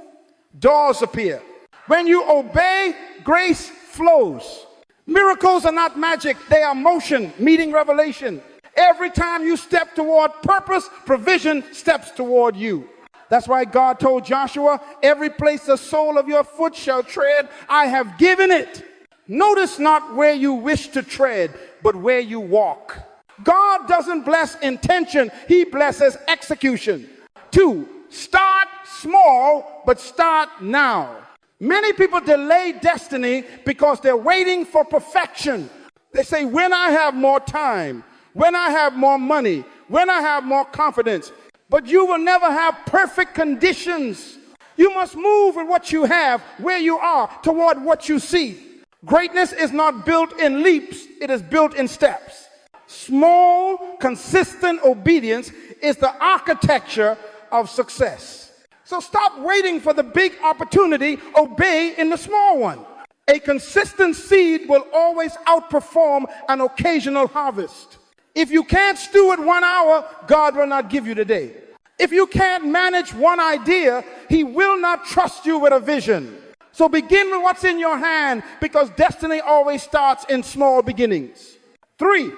doors appear. When you obey, grace flows. Miracles are not magic, they are motion meeting revelation. Every time you step toward purpose, provision steps toward you. That's why God told Joshua, every place the sole of your foot shall tread, I have given it. Notice not where you wish to tread, but where you walk. God doesn't bless intention, he blesses execution. 2, start small, but start now. Many people delay destiny because they're waiting for perfection. They say, when I have more time, when I have more money, when I have more confidence. But you will never have perfect conditions. You must move with what you have, where you are, toward what you see. Greatness is not built in leaps, it is built in steps. Small, consistent obedience is the architecture of success. So stop waiting for the big opportunity, obey in the small one. A consistent seed will always outperform an occasional harvest. If you can't steward 1 hour, God will not give you the day. If you can't manage one idea, he will not trust you with a vision. So begin with what's in your hand, because destiny always starts in small beginnings. 3,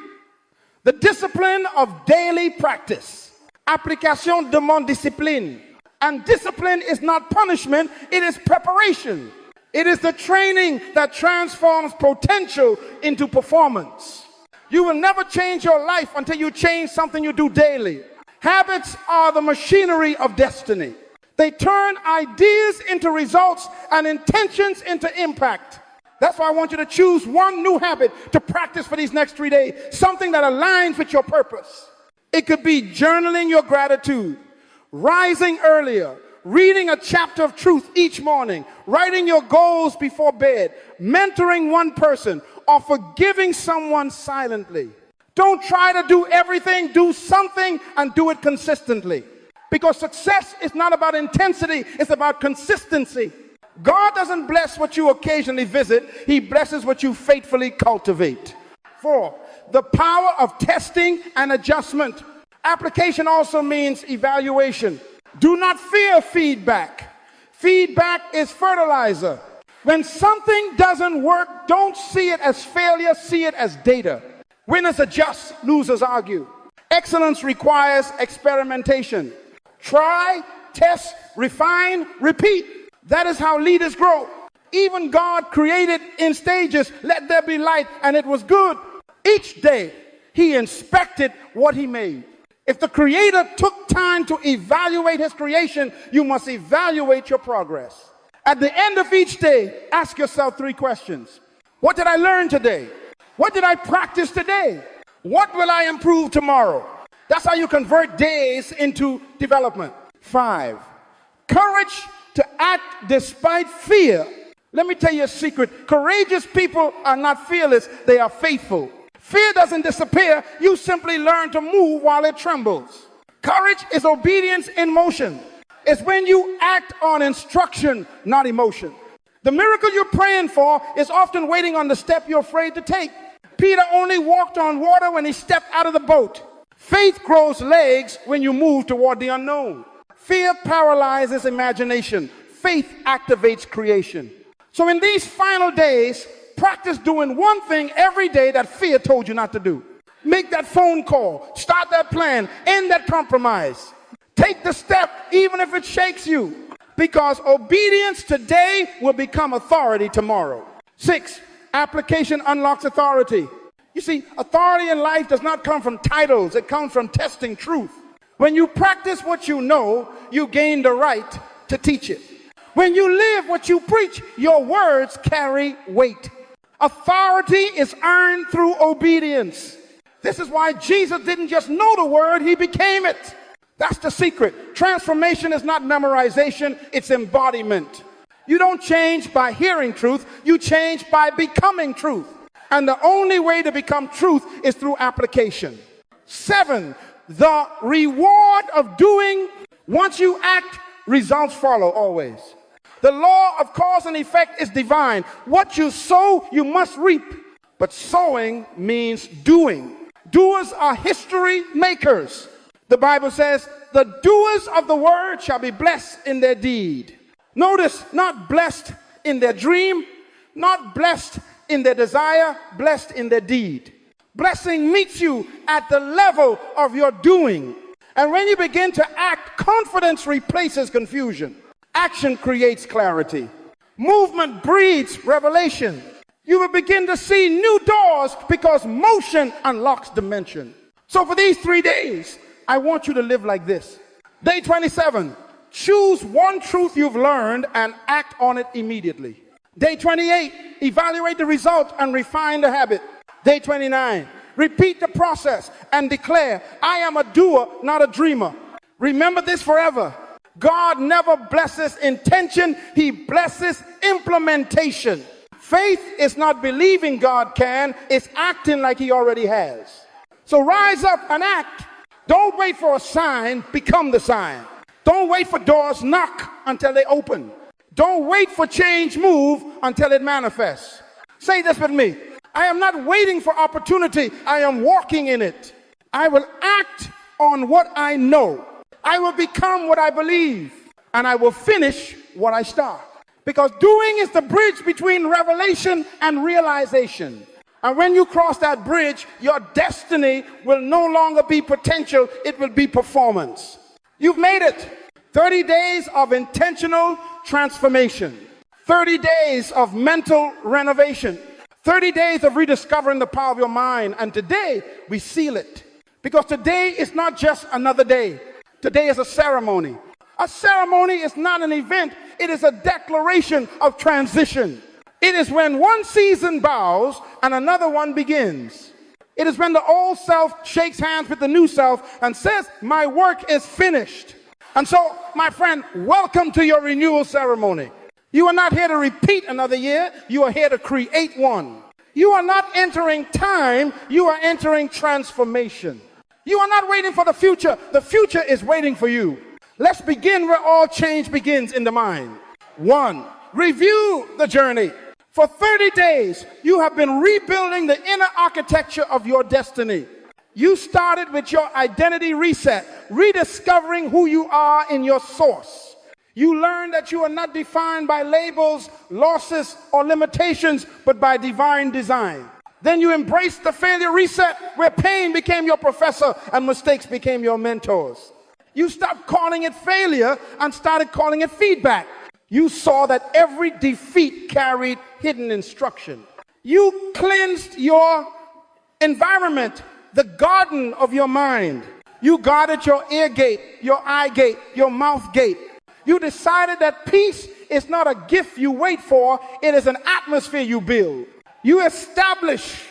The discipline of daily practice. Application demande discipline. And discipline is not punishment, it is preparation. It is the training that transforms potential into performance. You will never change your life until you change something you do daily. Habits are the machinery of destiny. They turn ideas into results and intentions into impact. That's why I want you to choose one new habit to practice for these next 3 days, something that aligns with your purpose. It could be journaling your gratitude, rising earlier, reading a chapter of truth each morning, writing your goals before bed, mentoring one person, or forgiving someone silently. Don't try to do everything, do something and do it consistently. Because success is not about intensity, it's about consistency. God doesn't bless what you occasionally visit, He blesses what you faithfully cultivate. 4, the power of testing and adjustment. Application also means evaluation. Do not fear feedback. Feedback is fertilizer. When something doesn't work, don't see it as failure, see it as data. Winners adjust, losers argue. Excellence requires experimentation. Try, test, refine, repeat. That is how leaders grow. Even God created in stages, let there be light, and it was good. Each day, He inspected what He made. If the Creator took time to evaluate His creation, you must evaluate your progress. At the end of each day, ask yourself 3 questions. What did I learn today? What did I practice today? What will I improve tomorrow? That's how you convert days into development. 5, courage to act despite fear. Let me tell you a secret. Courageous people are not fearless, they are faithful. Fear doesn't disappear, you simply learn to move while it trembles. Courage is obedience in motion. It's when you act on instruction, not emotion. The miracle you're praying for is often waiting on the step you're afraid to take. Peter only walked on water when he stepped out of the boat. Faith grows legs when you move toward the unknown. Fear paralyzes imagination. Faith activates creation. So in these final days, practice doing one thing every day that fear told you not to do. Make that phone call, start that plan, end that compromise. Take the step even if it shakes you, because obedience today will become authority tomorrow. 6, application unlocks authority. You see, authority in life does not come from titles, it comes from testing truth. When you practice what you know, you gain the right to teach it. When you live what you preach, your words carry weight. Authority is earned through obedience. This is why Jesus didn't just know the word, He became it. That's the secret. Transformation is not memorization, it's embodiment. You don't change by hearing truth, you change by becoming truth. And the only way to become truth is through application. 7, the reward of doing. Once you act, results follow always. The law of cause and effect is divine. What you sow, you must reap. But sowing means doing. Doers are history makers. The Bible says, the doers of the word shall be blessed in their deed. Notice, not blessed in their dream, not blessed in their desire, blessed in their deed. Blessing meets you at the level of your doing. And when you begin to act, confidence replaces confusion. Action creates clarity. Movement breeds revelation. You will begin to see new doors because motion unlocks dimension. So for these 3 days, I want you to live like this. Day 27, choose one truth you've learned and act on it immediately. Day 28, evaluate the result and refine the habit. Day 29, repeat the process and declare, I am a doer, not a dreamer. Remember this forever. God never blesses intention, He blesses implementation. Faith is not believing God can, it's acting like He already has. So rise up and act. Don't wait for a sign, become the sign. Don't wait for doors, knock until they open. Don't wait for change, move until it manifests. Say this with me. I am not waiting for opportunity, I am walking in it. I will act on what I know. I will become what I believe, and I will finish what I start. Because doing is the bridge between revelation and realization. And when you cross that bridge, your destiny will no longer be potential, it will be performance. You've made it. 30 days of intentional transformation. 30 days of mental renovation. 30 days of rediscovering the power of your mind. And today, we seal it. Because today is not just another day. Today is a ceremony. A ceremony is not an event. It is a declaration of transition. It is when one season bows and another one begins. It is when the old self shakes hands with the new self and says, my work is finished. And so, my friend, welcome to your renewal ceremony. You are not here to repeat another year. You are here to create one. You are not entering time. You are entering transformation. You are not waiting for the future. The future is waiting for you. Let's begin where all change begins, in the mind. 1, review the journey. For 30 days, you have been rebuilding the inner architecture of your destiny. You started with your identity reset, rediscovering who you are in your source. You learned that you are not defined by labels, losses, or limitations, but by divine design. Then you embraced the failure reset, where pain became your professor and mistakes became your mentors. You stopped calling it failure and started calling it feedback. You saw that every defeat carried hidden instruction. You cleansed your environment, the garden of your mind. You guarded your ear gate, your eye gate, your mouth gate. You decided that peace is not a gift you wait for, it is an atmosphere you build. You establish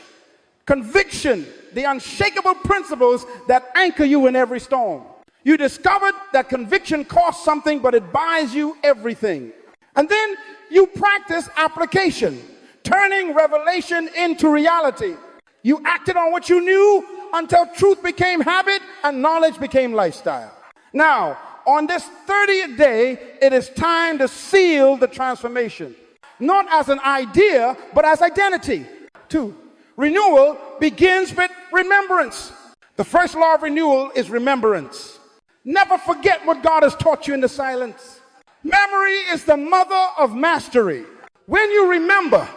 conviction, the unshakable principles that anchor you in every storm. You discovered that conviction costs something, but it buys you everything. And then you practice application, turning revelation into reality. You acted on what you knew until truth became habit and knowledge became lifestyle. Now, on this 30th day, it is time to seal the transformation. Not as an idea, but as identity. 2, renewal begins with remembrance. The first law of renewal is remembrance. Never forget what God has taught you in the silence. Memory is the mother of mastery. When you remember,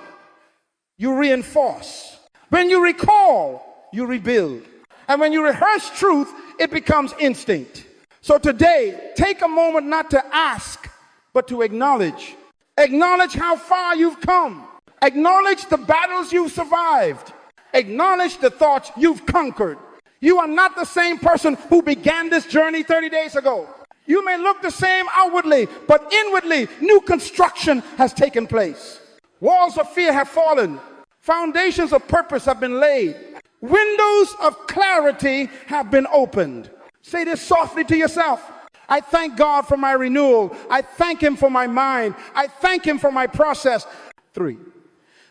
you reinforce. When you recall, you rebuild. And when you rehearse truth, it becomes instinct. So today, take a moment not to ask, but to acknowledge. Acknowledge how far you've come. Acknowledge the battles you've survived. Acknowledge the thoughts you've conquered. You are not the same person who began this journey 30 days ago. You may look the same outwardly, but inwardly, new construction has taken place. Walls of fear have fallen. Foundations of purpose have been laid. Windows of clarity have been opened. Say this softly to yourself. I thank God for my renewal. I thank Him for my mind. I thank Him for my process. 3,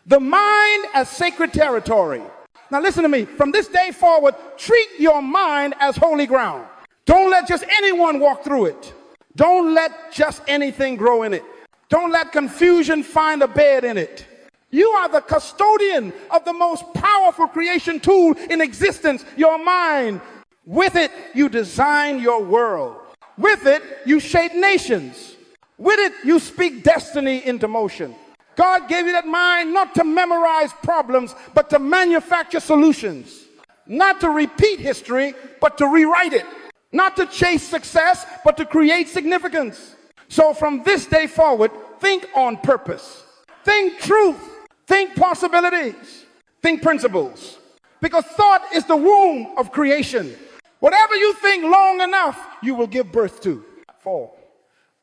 the mind as sacred territory. Now listen to me. From this day forward, treat your mind as holy ground. Don't let just anyone walk through it. Don't let just anything grow in it. Don't let confusion find a bed in it. You are the custodian of the most powerful creation tool in existence, your mind. With it, you design your world. With it, you shape nations. With it, you speak destiny into motion. God gave you that mind not to memorize problems, but to manufacture solutions. Not to repeat history, but to rewrite it. Not to chase success, but to create significance. So from this day forward, think on purpose. Think truth. Think possibilities. Think principles. Because thought is the womb of creation. Whatever you think long enough, you will give birth to. 4,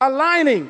aligning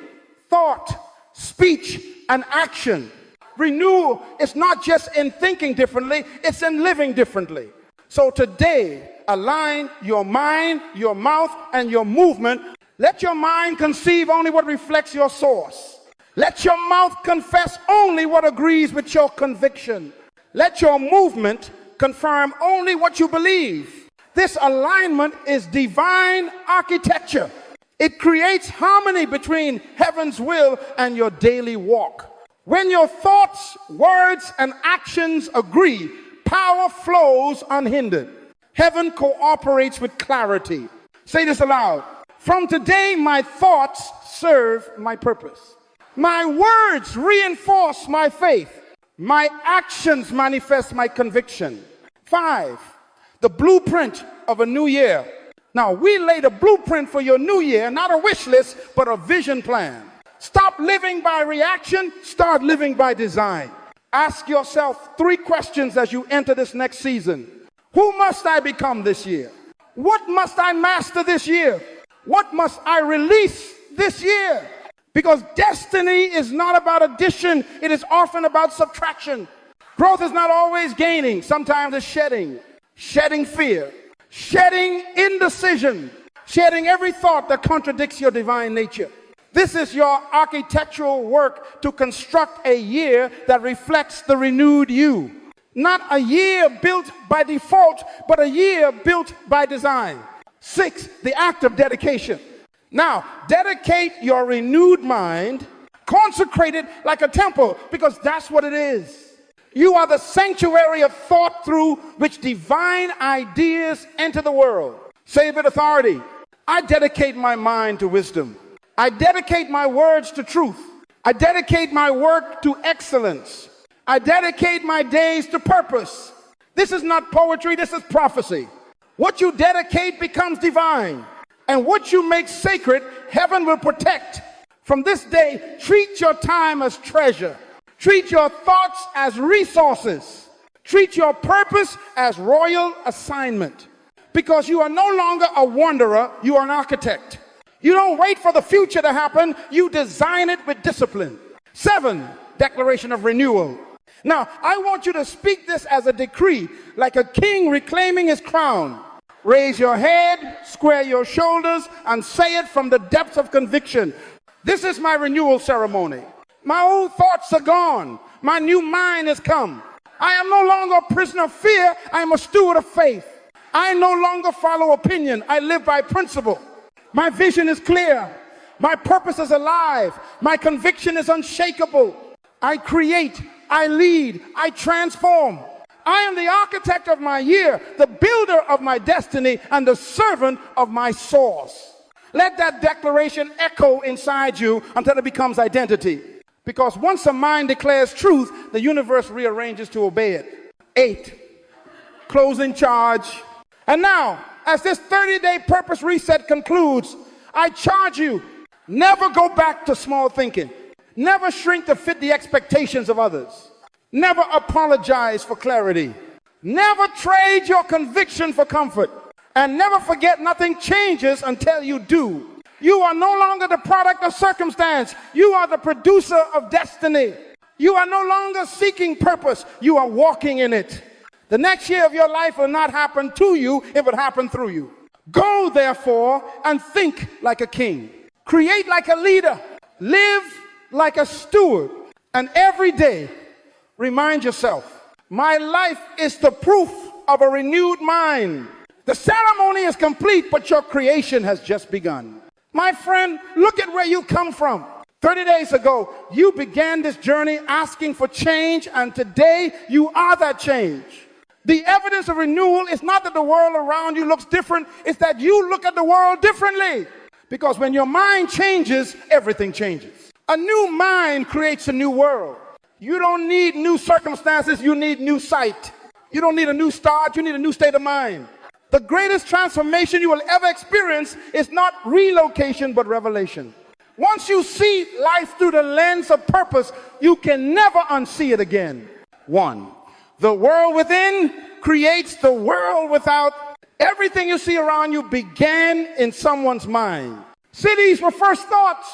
thought, speech, and action. Renewal is not just in thinking differently, it's in living differently. So today, align your mind, your mouth, and your movement. Let your mind conceive only what reflects your source. Let your mouth confess only what agrees with your conviction. Let your movement confirm only what you believe. This alignment is divine architecture. It creates harmony between heaven's will and your daily walk. When your thoughts, words, and actions agree, power flows unhindered. Heaven cooperates with clarity. Say this aloud. From today, my thoughts serve my purpose. My words reinforce my faith. My actions manifest my conviction. 5, the blueprint of a new year. Now, we laid a blueprint for your new year, not a wish list, but a vision plan. Stop living by reaction, start living by design. Ask yourself 3 questions as you enter this next season. Who must I become this year? What must I master this year? What must I release this year? Because destiny is not about addition, it is often about subtraction. Growth is not always gaining, sometimes it's shedding. Shedding fear, shedding indecision, shedding every thought that contradicts your divine nature. This is your architectural work to construct a year that reflects the renewed you. Not a year built by default, but a year built by design. 6, the act of dedication. Now, dedicate your renewed mind, consecrate it like a temple, because that's what it is. You are the sanctuary of thought through which divine ideas enter the world. Say with authority, I dedicate my mind to wisdom. I dedicate my words to truth. I dedicate my work to excellence. I dedicate my days to purpose. This is not poetry, this is prophecy. What you dedicate becomes divine, and what you make sacred, heaven will protect. From this day, treat your time as treasure. Treat your thoughts as resources. Treat your purpose as royal assignment. Because you are no longer a wanderer, you are an architect. You don't wait for the future to happen, you design it with discipline. 7, declaration of renewal. Now, I want you to speak this as a decree, like a king reclaiming his crown. Raise your head, square your shoulders, and say it from the depths of conviction. This is my renewal ceremony. My old thoughts are gone. My new mind has come. I am no longer a prisoner of fear. I am a steward of faith. I no longer follow opinion. I live by principle. My vision is clear. My purpose is alive. My conviction is unshakable. I create. I lead. I transform. I am the architect of my year, the builder of my destiny, and the servant of my source. Let that declaration echo inside you until it becomes identity. Because once a mind declares truth, the universe rearranges to obey it. 8, closing charge. And now, as this 30-day purpose reset concludes, I charge you, never go back to small thinking. Never shrink to fit the expectations of others. Never apologize for clarity. Never trade your conviction for comfort. And never forget nothing changes until you do. You are no longer the product of circumstance. You are the producer of destiny. You are no longer seeking purpose. You are walking in it. The next year of your life will not happen to you, it will happen through you. Go, therefore, and think like a king. Create like a leader. Live like a steward. And every day, remind yourself, my life is the proof of a renewed mind. The ceremony is complete, but your creation has just begun. My friend, look at where you come from. 30 days ago, you began this journey asking for change, and today you are that change. The evidence of renewal is not that the world around you looks different, it's that you look at the world differently. Because when your mind changes, everything changes. A new mind creates a new world. You don't need new circumstances, you need new sight. You don't need a new start, you need a new state of mind. The greatest transformation you will ever experience is not relocation, but revelation. Once you see life through the lens of purpose, you can never unsee it again. 1, the world within creates the world without. Everything you see around you began in someone's mind. Cities were first thoughts.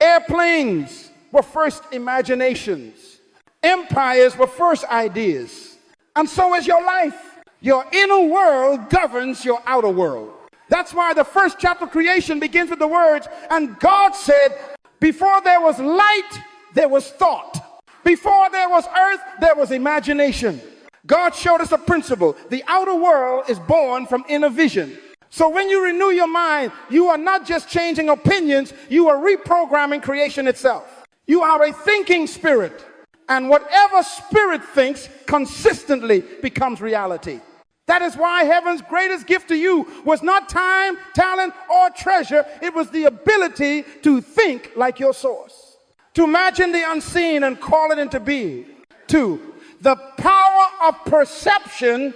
Airplanes were first imaginations. Empires were first ideas. And so is your life. Your inner world governs your outer world. That's why the first chapter of creation begins with the words, and God said, before there was light, there was thought. Before there was earth, there was imagination. God showed us a principle. The outer world is born from inner vision. So when you renew your mind, you are not just changing opinions, you are reprogramming creation itself. You are a thinking spirit. And whatever spirit thinks consistently becomes reality. That is why heaven's greatest gift to you was not time, talent, or treasure. It was the ability to think like your source. To imagine the unseen and call it into being. 2, the power of perception.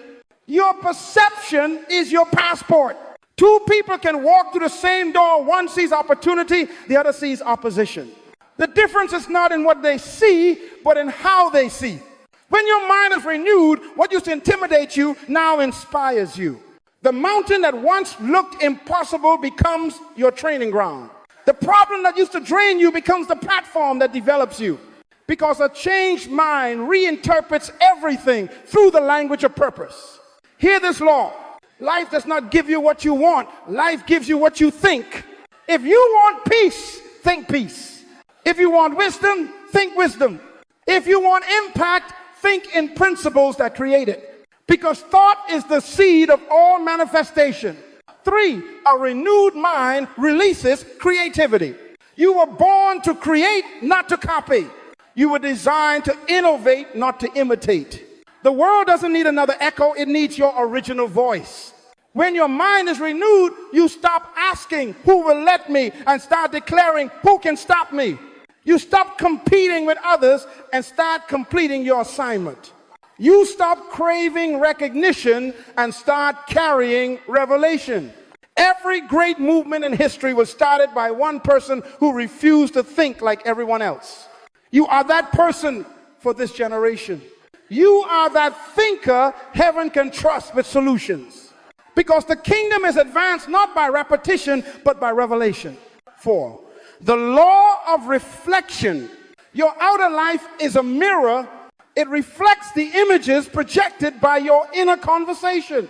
Your perception is your passport. Two people can walk through the same door. One sees opportunity, the other sees opposition. The difference is not in what they see, but in how they see. When your mind is renewed, what used to intimidate you now inspires you. The mountain that once looked impossible becomes your training ground. The problem that used to drain you becomes the platform that develops you. Because a changed mind reinterprets everything through the language of purpose. Hear this law. Life does not give you what you want. Life gives you what you think. If you want peace, think peace. If you want wisdom, think wisdom. If you want impact, think in principles that create it. Because thought is the seed of all manifestation. 3, a renewed mind releases creativity. You were born to create, not to copy. You were designed to innovate, not to imitate. The world doesn't need another echo, it needs your original voice. When your mind is renewed, you stop asking, who will let me, and start declaring, who can stop me? You stop competing with others and start completing your assignment. You stop craving recognition and start carrying revelation. Every great movement in history was started by one person who refused to think like everyone else. You are that person for this generation. You are that thinker heaven can trust with solutions. Because the kingdom is advanced not by repetition, but by revelation. 4, the law of reflection. Your outer life is a mirror. It reflects the images projected by your inner conversation.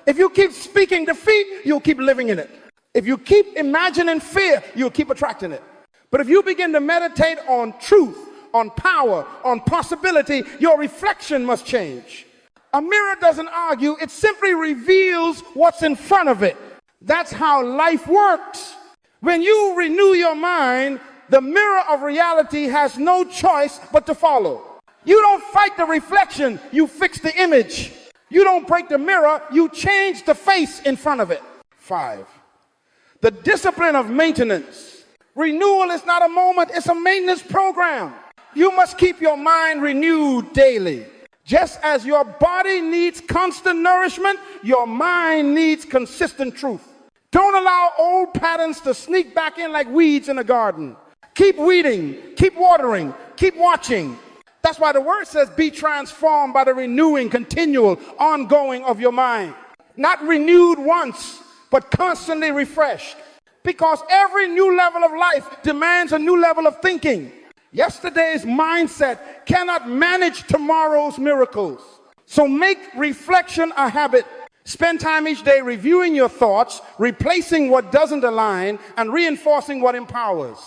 If you keep speaking defeat, you'll keep living in it. If you keep imagining fear, you'll keep attracting it. But if you begin to meditate on truth, on power, on possibility, your reflection must change. A mirror doesn't argue, it simply reveals what's in front of it. That's how life works. When you renew your mind, the mirror of reality has no choice but to follow. You don't fight the reflection, you fix the image. You don't break the mirror, you change the face in front of it. 5, the discipline of maintenance. Renewal is not a moment, it's a maintenance program. You must keep your mind renewed daily. Just as your body needs constant nourishment, your mind needs consistent truth. Don't allow old patterns to sneak back in like weeds in a garden. Keep weeding, keep watering, keep watching. That's why the word says, be transformed by the renewing, continual, ongoing of your mind. Not renewed once, but constantly refreshed. Because every new level of life demands a new level of thinking. Yesterday's mindset cannot manage tomorrow's miracles. So make reflection a habit. Spend time each day reviewing your thoughts, replacing what doesn't align, and reinforcing what empowers.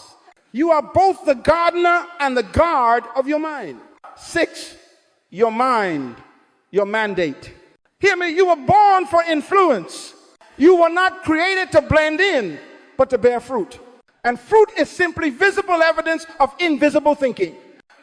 You are both the gardener and the guard of your mind. 6, your mind, your mandate. Hear me, you were born for influence. You were not created to blend in, but to bear fruit. And fruit is simply visible evidence of invisible thinking.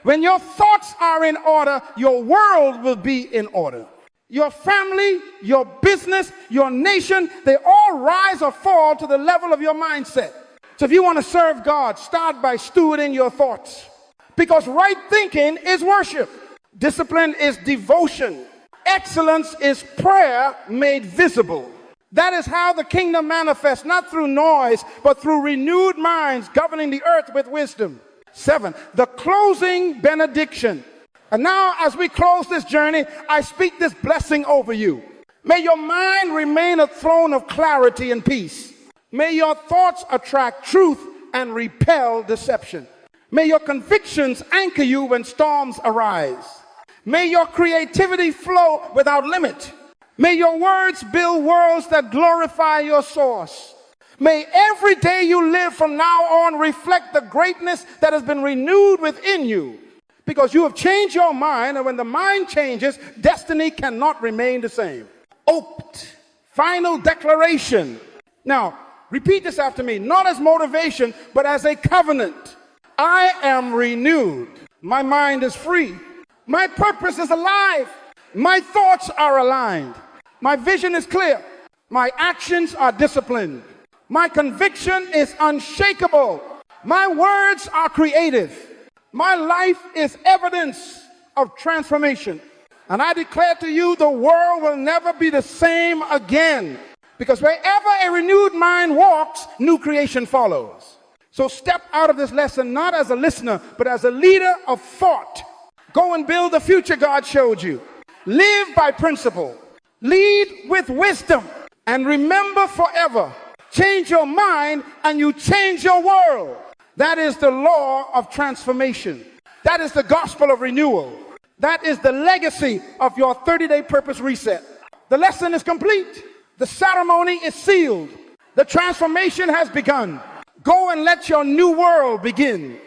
When your thoughts are in order, your world will be in order. Your family, your business, your nation, they all rise or fall to the level of your mindset. So if you want to serve God, start by stewarding your thoughts. Because right thinking is worship. Discipline is devotion. Excellence is prayer made visible. That is how the kingdom manifests, not through noise, but through renewed minds governing the earth with wisdom. 7, the closing benediction. And now as we close this journey, I speak this blessing over you. May your mind remain a throne of clarity and peace. May your thoughts attract truth and repel deception. May your convictions anchor you when storms arise. May your creativity flow without limit. May your words build worlds that glorify your source. May every day you live from now on reflect the greatness that has been renewed within you. Because you have changed your mind, and when the mind changes, destiny cannot remain the same. Opt. Final declaration. Now, repeat this after me, not as motivation, but as a covenant. I am renewed. My mind is free. My purpose is alive. My thoughts are aligned. My vision is clear. My actions are disciplined. My conviction is unshakable. My words are creative. My life is evidence of transformation. And I declare to you, the world will never be the same again. Because wherever a renewed mind walks, new creation follows. So step out of this lesson not as a listener, but as a leader of thought. Go and build the future God showed you. Live by principle. Lead with wisdom. And remember forever, change your mind and you change your world. That is the law of transformation. That is the gospel of renewal. That is the legacy of your 30-day purpose reset. The lesson is complete. The ceremony is sealed. The transformation has begun. Go and let your new world begin.